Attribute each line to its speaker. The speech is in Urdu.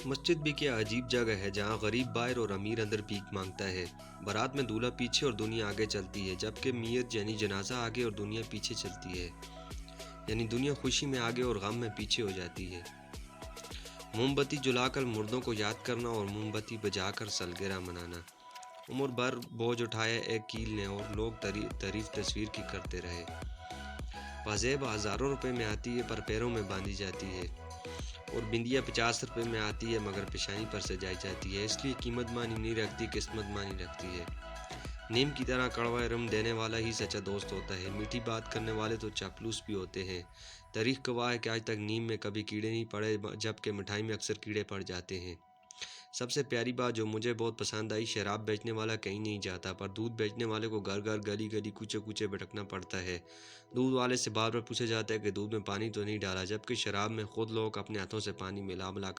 Speaker 1: مسجد بھی کیا عجیب جگہ ہے جہاں غریب باہر اور امیر اندر بھیک مانگتا ہے۔ بارات میں دولہا پیچھے اور دنیا آگے چلتی ہے، جبکہ میت یعنی جنازہ آگے اور دنیا پیچھے چلتی ہے، یعنی دنیا خوشی میں آگے اور غم میں پیچھے ہو جاتی ہے۔ موم بتی جلا کر مردوں کو یاد کرنا اور موم بتی بجا کر سالگرہ منانا۔ عمر بھر بوجھ اٹھایا ایک کیل نے اور لوگ تعریف تصویر کی کرتے رہے۔ پازیب ہزاروں روپے میں آتی ہے پر پیروں میں باندھی جاتی ہے، اور بندیا 50 روپے میں آتی ہے مگر پیشانی پر سجائی جاتی ہے۔ اس لیے قیمت مانی نہیں رکھتی، قسمت مانی رکھتی ہے۔ نیم کی طرح کڑوا رم دینے والا ہی سچا دوست ہوتا ہے۔ میٹھی بات کرنے والے تو چاپلوس بھی ہوتے ہیں۔ تاریخ گواہ ہے کہ آج تک نیم میں کبھی کیڑے نہیں پڑے، جبکہ مٹھائی میں اکثر کیڑے پڑ جاتے ہیں۔ سب سے پیاری بات جو مجھے بہت پسند آئی، شراب بیچنے والا کہیں نہیں جاتا، پر دودھ بیچنے والے کو گھر گھر گلی گلی کوچے کوچے بھٹکنا پڑتا ہے۔ دودھ والے سے بار بار پوچھا جاتا ہے کہ دودھ میں پانی تو نہیں ڈالا، جبکہ شراب میں خود لوگ اپنے ہاتھوں سے پانی ملا ملا